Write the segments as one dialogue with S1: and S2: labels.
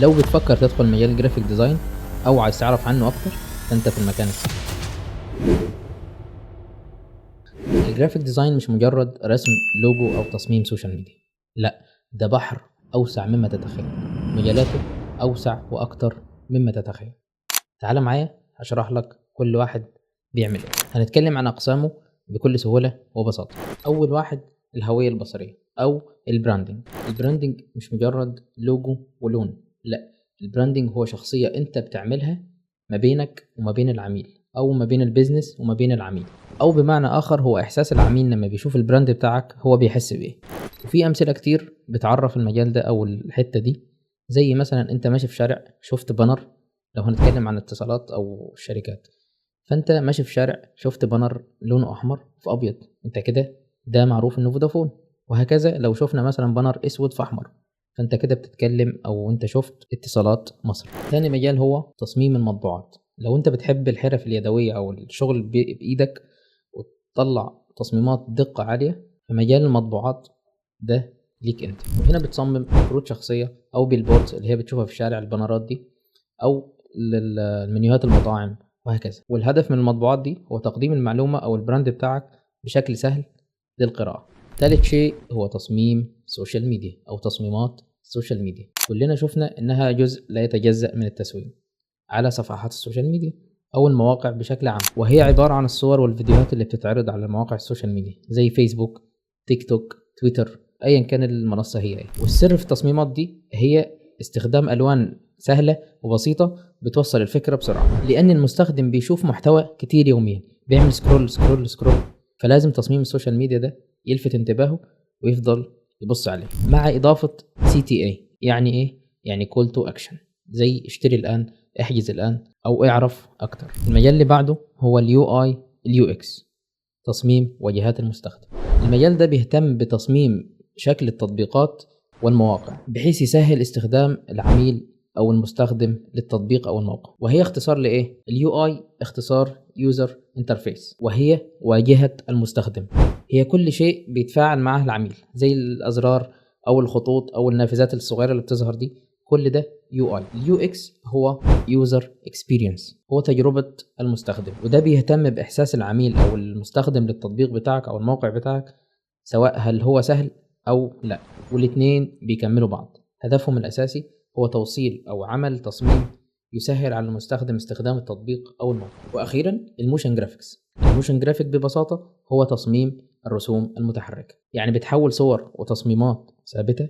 S1: لو بتفكر تدخل مجال الجرافيك ديزاين او عايز تعرف عنه اكتر فانت في المكان الصح. الجرافيك ديزاين مش مجرد رسم لوجو او تصميم سوشيال ميديا، لا، ده بحر اوسع مما تتخيل، مجالاته اوسع واكتر مما تتخيل. تعال معايا هشرح لك كل واحد بيعمل ايه. هنتكلم عن اقسامه بكل سهولة وبساطة. اول واحد الهوية البصرية او البراندنج. البراندنج مش مجرد لوجو ولون، لا، البراندنج هو شخصية انت بتعملها ما بينك وما بين العميل، او ما بين البيزنس وما بين العميل، او بمعنى اخر هو احساس العميل لما بيشوف البراند بتاعك هو بيحس بايه. وفي امثلة كتير بتعرف المجال ده او الحتة دي، زي مثلا انت ماشي في شارع شفت بانر، لو هنتكلم عن اتصالات او الشركات، فانت ماشي في شارع شفت بانر لونه احمر في ابيض، انت كده ده معروف انه فودافون. وهكذا لو شفنا مثلا بانر اسود في احمر، فانت كده بتتكلم او انت شفت اتصالات مصر. تاني مجال هو تصميم المطبوعات. لو انت بتحب الحرف اليدوية او الشغل بايدك وتطلع تصميمات دقة عالية، فمجال المطبوعات ده ليك انت. وهنا بتصمم كروت شخصية او بيلبوردز اللي هي بتشوفها في الشارع، البانرات دي، او للمنيوهات المطاعم وهكذا. والهدف من المطبوعات دي هو تقديم المعلومة او البراند بتاعك بشكل سهل للقراءة. ثالث شيء هو تصميم سوشيال ميديا او تصميمات السوشيال ميديا. كلنا شفنا انها جزء لا يتجزأ من التسويق على صفحات السوشيال ميديا او المواقع بشكل عام، وهي عبارة عن الصور والفيديوهات اللي بتتعرض على مواقع السوشيال ميديا زي فيسبوك، تيك توك، تويتر، ايا كان المنصة هي ايه. والسر في التصميمات دي هي استخدام الوان سهلة وبسيطة بتوصل الفكرة بسرعة، لان المستخدم بيشوف محتوى كتير يوميا، بيعمل سكرول سكرول سكرول، فلازم تصميم السوشيال ميديا ده يلفت انتباهه ويفضل يبص عليه، مع اضافة CTA. يعني ايه؟ يعني كول تو اكشن، زي اشتري الان، احجز الان، او اعرف اكتر. المجال اللي بعده هو اليو اكس، تصميم واجهات المستخدم. المجال ده بيهتم بتصميم شكل التطبيقات والمواقع بحيث يسهل استخدام العميل او المستخدم للتطبيق او الموقع. وهي اختصار لايه؟ اليو اي اختصار يوزر انترفيس، وهي واجهة المستخدم، هي كل شيء بيتفاعل معه العميل زي الازرار او الخطوط او النافذات الصغيرة اللي بتظهر دي، كل ده يو اي. اليو اكس هو يوزر اكسبيرينس، هو تجربة المستخدم، وده بيهتم باحساس العميل او المستخدم للتطبيق بتاعك او الموقع بتاعك، سواء هل هو سهل او لا. والاتنين بيكملوا بعض، هدفهم الاساسي هو توصيل او عمل تصميم يسهل على المستخدم استخدام التطبيق او الموقع. واخيرا الموشن جرافيكس. الموشن جرافيك ببساطة هو تصميم الرسوم المتحركة، يعني بتحول صور وتصميمات ثابتة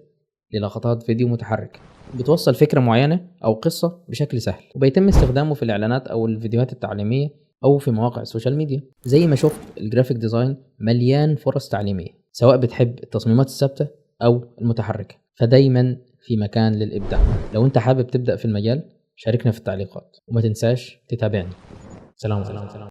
S1: للقطات فيديو متحركة بتوصل فكرة معينة أو قصة بشكل سهل، وبيتم استخدامه في الإعلانات أو الفيديوهات التعليمية أو في مواقع السوشيال ميديا. زي ما شفت الجرافيك ديزاين مليان فرص تعليمية، سواء بتحب التصميمات الثابتة أو المتحركة، فدايما في مكان للإبداع. لو أنت حابب تبدأ في المجال شاركنا في التعليقات، وما تنساش تتابعني. سلام عليكم.